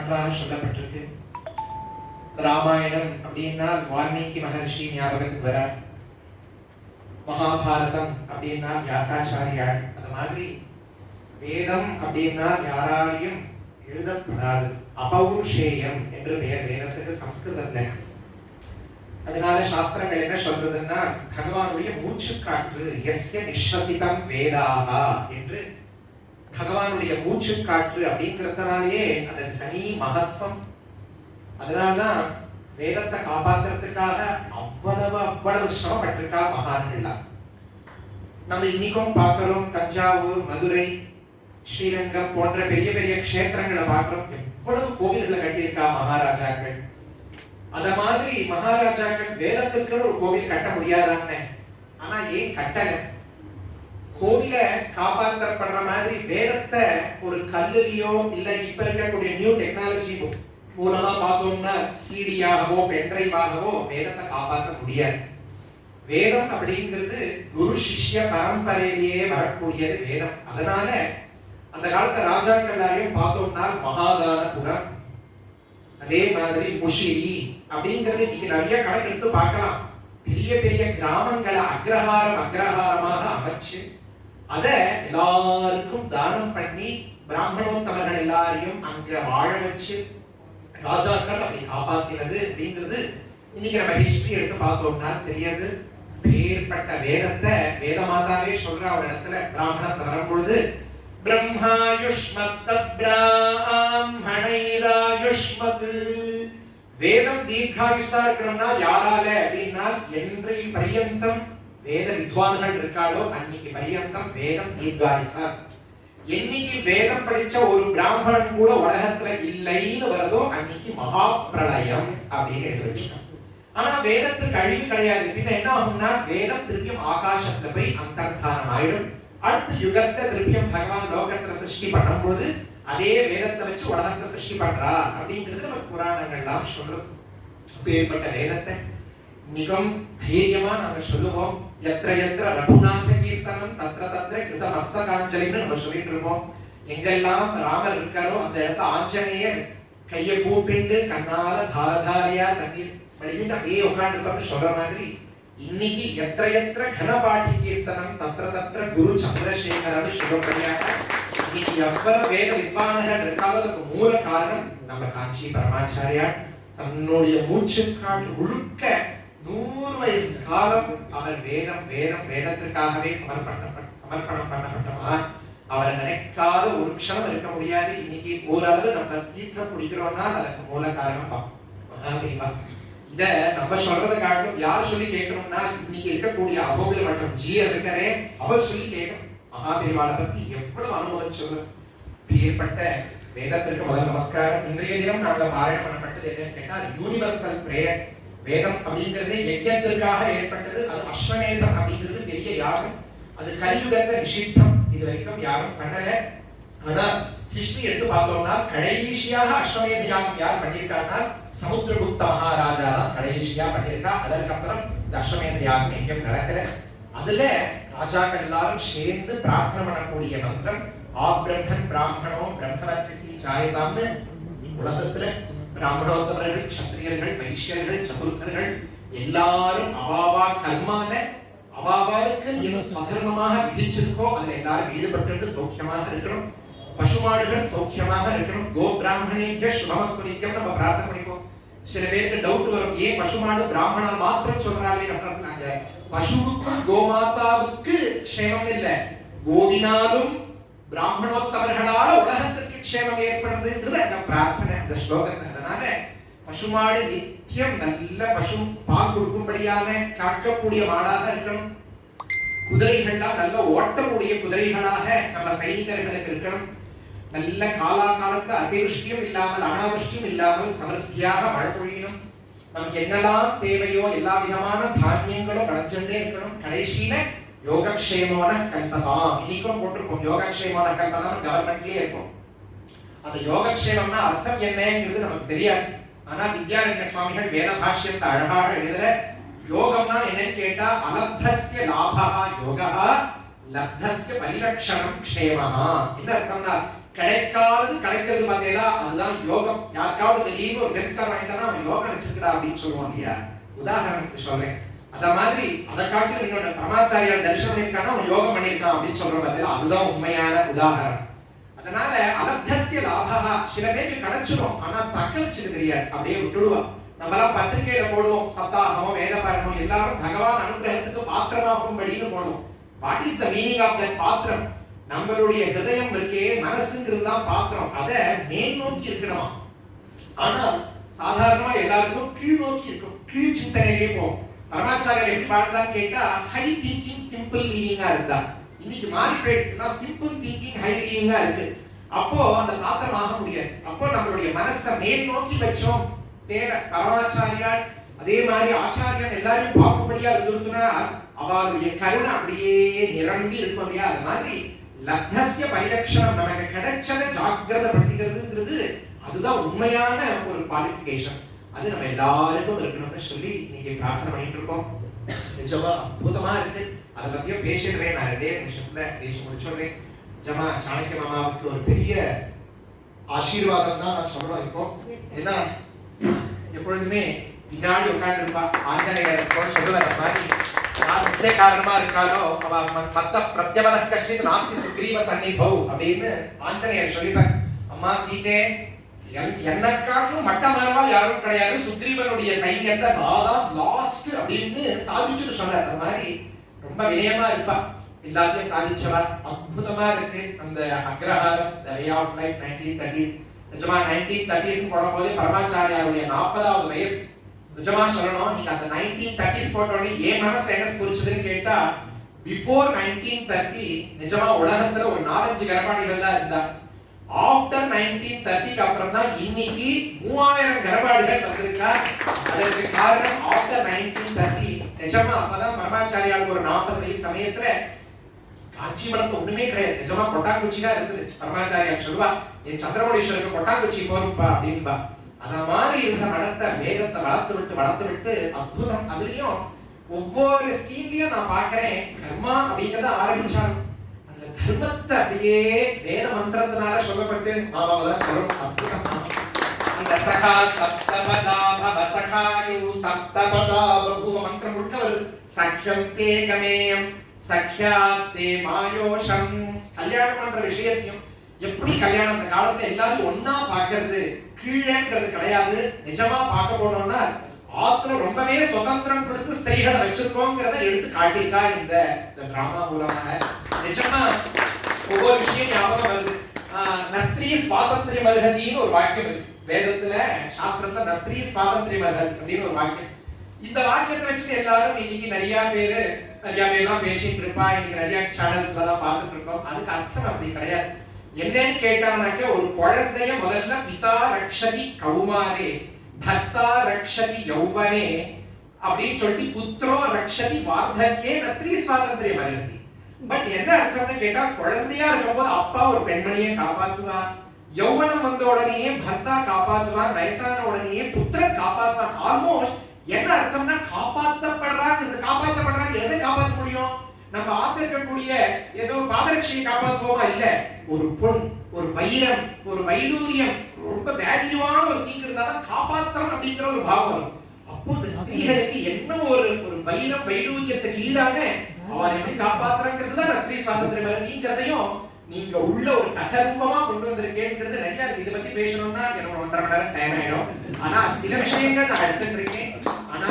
நன்றாக சொல்லப்பட்டிருக்கு. ராமாயணம் அப்படின்னா வால்மீகி மகர்ஷி ஞாபகத்துக்கு வரார். மகாபாரதம் அப்படின்னா வியாசாச்சாரியார். அது மாதிரி வேதம் அப்படின்னா யாராலையும் எழுதப்படாது, அபௌருஷேயம் என்று பெயர் வேதத்துக்கு சம்ஸ்கிருதத்துல. அதனால சாஸ்திரங்கள் என்ன சொல்றதுன்னா பகவானுடைய மூச்சு காற்று, எஸ்ய நிஸ்வசிதம் வேதாஹா என்று பகவானுடைய மூச்சு காற்று அப்படிங்கிறதுனாலேயே அதன் தனி மகத்துவம். அதனால்தான் வேதத்தை காப்பாற்றுறதுக்காக அவ்வளவு சிரமப்பட்டிருக்கா மகான்கள்லாம். நம்ம இன்னைக்கும் பார்க்கிறோம், தஞ்சாவூர், மதுரை, ஸ்ரீரங்கம் போன்ற பெரிய பெரிய க்ஷேத்திரங்களை பார்க்கிறோம். எவ்வளவு கோவில்களை கட்டியிருக்கா மகாராஜாக்கள். அத மாதிரி மகாராஜாக்கள் வேதத்திற்கு ஒரு கோவில் கட்ட முடியாதான்னு, ஆனா ஏன் கட்டல? கோவில காப்பாற்றப்படுற மாதிரி வேதத்தை ஒரு கல்லுலையோ இல்ல இப்ப இருக்கக்கூடிய நியூ டெக்னாலஜி மூலமா பார்த்தோம்னா சிடியாகவோ பென்ட்ரைவாகவோ வேதத்தை காப்பாற்ற முடியாது. வேதம் அப்படிங்கிறது குரு சிஷ்ய பரம்பரையிலேயே வரக்கூடியது வேதம். அதனால அந்த காலத்து ராஜாக்கள் எல்லாரையும் பார்த்தோம்னா மகாதானபுரம், அதே மாதிரி முஷிரி அப்படிங்கிறது இன்னைக்கு நிறைய கணக்கெடுத்து பார்க்கலாம். பெரிய பெரிய கிராமங்களை அக்ரஹாரமாக அமைச்சு அத எல்லாருக்கும் தானம் பண்ணி பிராமணோத்தமர்கள் எல்லாரையும் அங்க வாழ வச்சு ராஜாக்கள் அப்படி காப்பாத்தினது அப்படிங்கிறது இன்னைக்கு நம்ம ஹிஸ்டரி எடுத்து பார்த்தோம்னா தெரியாது. பேர்பட்ட வேதத்தை வேதமாதாவே சொல்ற ஒரு இடத்துல பிராமணத்தை வரும்பொழுது பிரம்மாயுஷ்மத் பிராமணைராயுஷ்மத், வேதம் தீர்காயுஷா இருக்கணும்னா யாரால அப்படின்னா என்றை பரியந்தம் வேத வித்வான்கள் இருக்காளோ அன்னைக்கு பரியந்தம் வேதம் தீர்காயுஷா. என்னைக்கு வேதம் படிச்ச ஒரு பிராமணன் கூட உலகத்துல இல்லைன்னு வருதோ அன்னைக்கு மகா பிரளயம் அப்படின்னு எடுத்து வச்சுக்கணும். ஆனா வேதத்துக்கு அழிவு கிடையாது. பின்ன என்ன ஆகும்னா வேதம் திருப்பியும் ஆகாசத்துல போய் அந்தர்தானம் ஆயிடும். அடுத்த யுகத்தை திருப்பியும் பகவான் லோகத்துல சிருஷ்டி பண்ணும்போது அதே வேதத்தை வச்சு உலகத்தை சிருஷ்டி பண்றா அப்படிங்கிறது நம்ம புராணங்கள்லாம் சொல்றோம். பேர்பட்ட வேதத்தை மிகவும் தைரியமா நாங்க சொல்லுவோம். எத்திர எத்திர ரகுநாத கீர்த்தனம் தத்ர தத்ர கிருத மஸ்தகாஞ்சலின்னு நம்ம சொல்லிட்டு இருக்கோம். எங்கெல்லாம் ராமர் இருக்காரோ அந்த இடத்த ஆஞ்சநேயர் கையை கூப்பிட்டு கண்ணால தாரதாரியா தண்ணீர் வடிவிட்டு அப்படியே உட்காந்துருக்கோம்னு சொல்ற மாதிரி இன்னைக்கு எத்திர எத்திர கனபாட்டி கீர்த்தனம் தத்ர தத்ர குரு சந்திரசேகரன் சொல்றபடியாக இன்னைக்கு எவ்வளவு வேத வித்வான்கள் இருக்காலும் அதுக்கு மூல காரணம் நம்ம காஞ்சி பரமாச்சாரியார். தன்னுடைய மூச்சு காற்று முழுக்க 100 வயசு காலம் அவர் வேதத்திற்காகவே சமர்ப்பணம் பண்ணப்பட்டவர். அவரை நினைக்காத ஒரு க்ஷணம் இருக்க முடியாது. இன்னைக்கு ஓரளவு நம்ம தீர்த்தம் குடிக்கிறோம்னா அதுக்கு மூல காரணம் மகாபெரிவா. இத நம்ம சொல்றதை காட்டும் யார் சொல்லி கேட்கணும்னா இன்னைக்கு இருக்கக்கூடிய அகோபில மற்றும் ஜீயர் இருக்கிறே அவர் சொல்லி கேட்கணும். மகாபெரிவாளை பத்தி எவ்வளவு அனுபவம் சொல்லு. ஏற்பட்ட வேதத்திற்கு முதல் நமஸ்காரம். இன்றைய தினம் நாங்க பாராயணம் பண்ணப்பட்டது என்னன்னு கேட்டா யூனிவர்சல் பிரேயர். வேதம் அப்படிங்கிறது யஜ்ஞத்திற்காக ஏற்பட்டது. அது அஸ்வமேதம் அப்படிங்கிறது பெரிய யாகம். அது கலியுகத்தை நிஷித்தம். இது வரைக்கும் யாரும் பண்ணல. ஆனா ஹிஸ்டரி எடுத்து பார்த்தோம்னா கடைசியாக அஸ்வமேத யாகம் யார் பண்ணியிருக்காங்கன்னா சமுத்திரகுப்த மகாராஜா தான் கடைசியா பண்ணியிருக்கா. அதற்கப்புறம் இந்த அஸ்வமேத யாகம் எங்கேயும் நடக்கல. அதுல ராஜாக்கள் எல்லாரும் சேர்ந்து பிரார்த்தனை பண்ணக்கூடிய மந்திரம் ஆப்ரம்மன் பிராமணோ பிரம்மவர்ச்சசி ஜாயதாம்னு உலகத்துல பிராமணோத்தமர்கள், சத்திரியர்கள், வைஷ்யர்கள், சதுர்த்தர்கள் எல்லாரும் அவாவா கர்மால அவாவாருக்கு எது சதர்மமாக விதிச்சிருக்கோ அதுல எல்லாரும் ஈடுபட்டு சௌக்கியமாக இருக்கணும். பசுமாடுகள் சௌக்கியமாக இருக்கணும். கோ பிராமணேஜ்ய சுபமஸ்து நித்யம் நம்ம பிரார்த்தனை பண்ணிப்போம். சில பேருக்கு டவுட் வரும், ஏன் பசுமாடு பிராமணா மாத்திரம் சொல்றாலே நம்ம அங்க பசுவுக்கும் கோமாதாவுக்கு க்ஷேமம் இல்ல, கோவினாலும் பிராமணோத்தமர்களால உலகத்திற்கு க்ஷேமம் ஏற்படுறதுன்றது அந்த பிரார்த்தனை அந்த ஸ்லோகத்துல. அதனால பசுமாடு நித்தியம் நல்ல பசு பால் கொடுக்கும்படியான காக்கக்கூடிய மாடாக இருக்கணும். குதிரைகள்லாம் நல்ல ஓட்டக்கூடிய குதிரைகளாக நம்ம சைனிகர்களுக்கு இருக்கணும். நல்ல காலாகாலத்து அதிருஷ்டியும் இல்லாமல் அனாவிருஷ்டியும் இல்லாமல் சமர்த்தியாக மழை பொழியணும். நமக்கு என்னெல்லாம் தேவையோ எல்லா விதமான தானியங்களும் வளர்ந்துட்டே இருக்கணும். கடைசியில யோகக்ஷேமோன கல்பதாம் இன்னைக்கும் போட்டிருக்கோம். யோகக்ஷேமோன கல்பதாம் கவர்மெண்ட்லயே இருக்கும். அந்த யோகக்ஷேமம்னா அர்த்தம் என்னங்கிறது நமக்கு தெரியாது. ஆனா வித்யாரண்ய சுவாமிகள் வேத பாஷ்யத்தை அழகாக எழுதுற யோகம்னா என்னன்னு கேட்டா அலப்தஸ்ய லாபஹ யோகஹ லப்தஸ்ய பரிரக்ஷணம் க்ஷேமஹ. என்ன அர்த்தம்னா கிடைக்காதது கிடைக்கிறது பார்த்தீங்களா, அதுதான் யோகம். யாருக்காவது திடீர்னு ஒரு பென்ஸ்கார் வாங்கிட்டானா அவன் யோகம் நினைச்சிருக்கா அப்படின்னு சொல்லுவான் இல்லையா. உதாரணத்துக்கு சொல்றேன். அத மாதிரி அதை காட்டிலும் இன்னொரு பரமாச்சாரியார் தரிசனம் பண்ணியிருக்கானா அவன் யோகம் பண்ணியிருக்கான் அப்படின்னு சொல்றோம் பார்த்தீங்களா, அதுதான் உண்மையான உதாரணம். அதனால அலப்தஸ்ய லாபஹா, சில பேருக்கு கிடைச்சிடும் ஆனா தக்க வச்சுக்க தெரியாது, அப்படியே விட்டுடுவான். நம்மளாம் பத்திரிகையில போடுவோம் சப்தாகமோ வேதபாரமோ எல்லாரும் பகவான் அனுகிரகத்துக்கு பாத்திரமாகும்படின்னு போடுவோம். What is the meaning of that பாத்திரம்? நம்மளுடைய ஹிருதயம் இருக்கே, மனசுங்கிறது தான் பாத்திரம். அத மேல் நோக்கி இருக்கணுமா. ஆனா சாதாரணமா எல்லாருக்கும் கீழ் நோக்கி இருக்கும், கீழ் சிந்தனையிலே போகும். பரமாச்சாரியர் எப்படி வாழ்ந்தான்னு கேட்டா ஹை திங்கிங் சிம்பிள் லிவிங்கா இருந்தா. இன்னைக்கு மாறி போயிடுச்சுன்னா சிம்பிள் திங்கிங் ஹை லிவிங்கா இருக்கு. அப்போ அந்த பாத்திரம் ஆக முடியாது. அப்போ நம்மளுடைய மனசை மேல் நோக்கி வச்சோம். வேற பரமாச்சாரியார் அதே மாதிரி ஆச்சாரியன் எல்லாரும் பார்க்கும்படியா இருந்துருச்சுன்னா அவருடைய கருணை அப்படியே நிரம்பி இருக்கும் இல்லையா. அது மாதிரி லப்தஸ்ய பரிரக்ஷணம், நமக்கு கிடைச்சதை ஜாக்கிரதைப்படுத்திக்கிறதுங்கிறது அதுதான் உண்மையான ஒரு குவாலிஃபிகேஷன். அது நம்ம எல்லாருக்கும் இருக்கணும்னு சொல்லி இன்னைக்கு பிரார்த்தனை பண்ணிட்டு இருக்கோம். நிஜமா அற்புதமா இருக்கு. அதை பத்தியும் பேசிடுறேன், நான் 2 நிமிஷத்துல பேசி முடிச்சுடுறேன். நிஜமா சாணக்கிய மாமாவுக்கு ஒரு பெரிய ஆசீர்வாதம் தான் நான் சொல்றோம். இப்போ ஏன்னா எப்பொழுதுமே பின்னாடி உட்கார்ந்து இருப்பா ஆஞ்சநேயர் சொல்லுவார் மாதிரி முக்கிய காரணமா இருக்காலோ அவ மத்த பிரத்யவன கஷ்டித் நாஸ்தி சுக்ரீவ சன்னிபௌ அப்படின்னு ஆஞ்சநேயர் சொல்லிப்பார். அம்மா சீதே, என்ன காட்டிலும் மட்டமானவா யாரும் கிடையாது, சுக்ரீவனுடைய சைன்யத்தை நான் தான் லாஸ்ட் அப்படின்னு சாதிச்சுட்டு சொன்னார். அந்த மாதிரி ரொம்ப வினயமா இருப்பா, எல்லாத்தையும் சாதிச்சவா. அற்புதமா இருக்கு அந்த அக்ரஹாரம், தி வே ஆஃப் லைஃப் 1930s. நிஜமா 1930s போடும்போது பரமாச்சாரியாருடைய 40வது வயசு. நிஜமா சொல்லணும், நீங்க அந்த 1930s போட்டோன்னே என் மனசுல என்ன புரிச்சதுன்னு கேட்டா, பிஃபோர் 1930 நிஜமா உலகத்துல ஒரு 4-5 கர்ப்பாடிகள் தான் இருந்தா. ஆஃப்டர் 1930க்கு அப்புறம் தான் இன்னைக்கு 3000 கர்ப்பாடிகள் வந்திருக்கா. அதற்கு காரணம் ஆஃப்டர் 1930. நிஜமா அப்பதான் பரமாச்சாரியாருக்கு ஒரு 40 வயசு சமயத்துல காஞ்சிபுரத்துல ஒண்ணுமே கிடையாது. நிஜமா கொட்டாங்குச்சி தான் இருந்தது. பரமாச்சாரியார் சொல்லுவா, என் சந்திரமௌலீஸ்வருக்கு கொட்டாங்குச்சி போருப்பா அப்படின்பா. அத மாதிரி இருந்த மடத்தை வேதத்தை வளர்த்து விட்டு அற்புதம். அதுலயும் ஒவ்வொரு சீன்லயும் நான் பாக்குறேன் கர்மா அப்படிங்கறத ஆரம்பிச்சாலும் அதுல தர்மத்தை அப்படியே வேத மந்திரத்தினால சொல்லப்பட்டு மாமாவதான் சொல்லணும். அற்புதமா அந்த சகா சப்தபதா பவசகாயு சப்தபதா பகுவ மந்திரம் முழுக்க வருது. சக்யம் தே கமேயம் சக்யாத்தே மாயோஷம். கல்யாணம் பண்ற விஷயத்தையும் எப்படி கல்யாணம் அந்த காலத்துல எல்லாரும் ஒன்னா பாக்குறது, கீழேன்றது கிடையாது. நிஜமா பார்க்க போனோம்னா ஆத்துல ரொம்பவே சுதந்திரம் கொடுத்து ஸ்திரீகளை வச்சிருக்கோங்கிறத எடுத்து காட்டியிருக்கா இந்த டிராமா மூலமாக. நிஜமா ஒவ்வொரு விஷயம் ஞாபகம் வருது. நஸ்திரீ சுவாதந்திரிய மர்ஹதின்னு ஒரு வாக்கியம் இருக்கு வேதத்துல, சாஸ்திரத்துல. நஸ்திரீ சுவாதந்திரிய மர்ஹதி அப்படின்னு ஒரு வாக்கியம். இந்த வாக்கியத்தை வச்சுட்டு எல்லாரும் இன்னைக்கு நிறைய பேர்லாம் பேசிட்டு இருப்பா. இன்னைக்கு நிறைய சேனல்ஸ்ல எல்லாம் பார்த்துட்டு இருக்கோம். அதுக்கு அர்த்தம் அப்படி கிடையாது. என்னன்னு கேட்டானாக்க, ஒரு குழந்தைய முதல்ல பிதா ரக்ஷதி கௌமாரே பர்த்தா ரக்ஷதி யௌவனே அப்படின்னு சொல்லிட்டு புத்ரோ ரக்ஷதி வார்த்தக்கே ஸ்திரீ சுவாதந்திரிய மர்ஹதி. பட் என்ன அர்த்தம்னு கேட்டா, குழந்தையா இருக்கும்போது அப்பா ஒரு பெண்மணியை காப்பாத்துவா, யௌவனம் வந்த உடனேயே பர்த்தா காப்பாத்துவான், வயசான உடனேயே புத்திரன் காப்பாத்துவான். ஆல்மோஸ்ட் என்ன அர்த்தம்னா காப்பாற்றப்படுறாங்க. எதை காப்பாற்ற முடியும்? நம்ம ஆத்த இருக்கக்கூடிய ஏதோ பாதரட்சியை காப்பாற்றுவோமா? இல்ல, ஒரு பொன், ஒரு வைரம், ஒரு வைடூரியம், ரொம்ப வேல்யூவான ஒரு தீங்கு இருந்தாதான் காப்பாற்றணும் அப்படிங்கிற ஒரு பாவம் வரும். அப்போ இந்த ஸ்திரீகளுக்கு என்ன ஒரு வைரம் வைடூரியத்துக்கு ஈடாக அவளை எப்படி காப்பாற்றுறங்கிறதுதான் ஸ்திரீ சுவாதந்திரிய மர்ஹதிங்கிறதையும் நீங்க உள்ள ஒரு கதரூபமா கொண்டு வந்திருக்கேங்கிறது நிறைய இருக்கு. இதை பத்தி பேசணும்னா எனக்கு 1.5 மணி நேரம் டைம் ஆயிடும். ஆனா சில விஷயங்கள் நான் எடுத்துட்டு இருக்கேன். ஆனா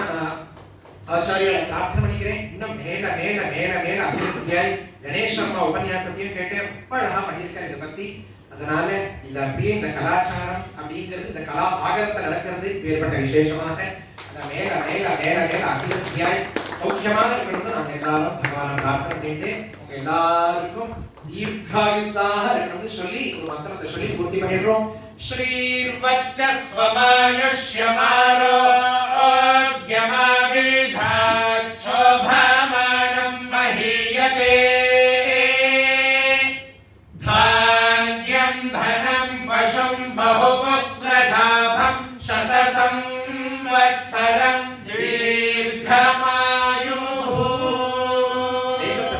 ஆச்சாரியாரை பிரார்த்தனை பண்ணிக்கிறேன், இன்னும் மேல மேல மேல மேல அபிவிருத்தியாய். கணேஷ் அம்மா உபன்யாசத்தையும் கேட்டேன், ரொம்ப அழகா பண்ணியிருக்காரு இதை பத்தி. அதனால இது அப்படியே இந்த கலாச்சாரம் அப்படிங்கிறது இந்த கலா சாகரத்தை நடக்கிறது ஏற்பட்ட விசேஷமாக அந்த மேல மேல மேல மேல அபிவிருத்தியாய் சௌக்கியமாக இருக்கணும்னு நாங்க எல்லாரும் பகவானை பிரார்த்தனை பண்ணிட்டு உங்க எல்லாருக்கும் தீர்காயுசாக இருக்கணும்னு சொல்லி ஒரு மந்திரத்தை சொல்லி பூர்த்தி பண்ணிடுறோம். ஸ்ரீர்வச்சஸ்வமாயுஷ்யமாரோ ஆக்யமாவிதாத் சோபாமானம் மஹீயதே தான்யம் தனம் பசும் பஹுபுத்ரதாபம் சதசம்வத்சரம் தீர்க்கமாயுः.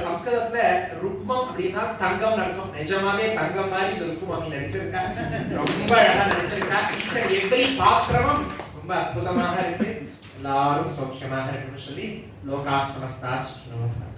சம்ஸ்கிருதத்துல ருக்மம் அப்படின்னா தங்கம் அர்த்தம். நிஜமாவே தங்கம் மாதிரி இந்த ருக்குமணி நடிச்சிருக்கா, ரொம்ப அழகா நடிச்சிருக்கா. ஈச் அண்ட் எவ்ரி பாத்திரமும் ரொம்ப அற்புதமாக இருக்கு. எல்லாரும் சௌக்கியமாக இருக்குன்னு சொல்லி லோகா சமஸ்தா சுகினோ பவந்து.